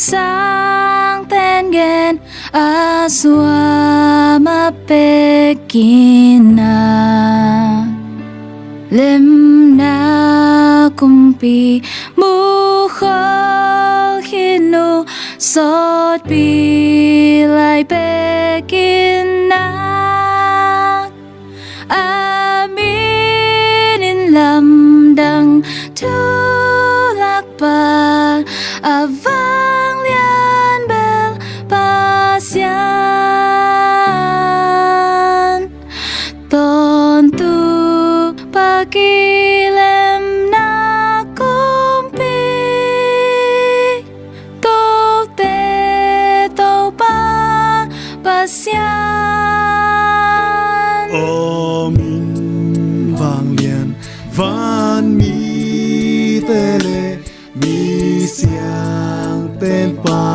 sang tên ghen asua ma pekina lim na kumpi mu khol khinu sot pi lai pekina amin in lam dang tu lak pa avang lian bel pasyan ton tu pakilem na kumpi tok te to pa pasyan Amin vang lian van mi tele mi siang tên pa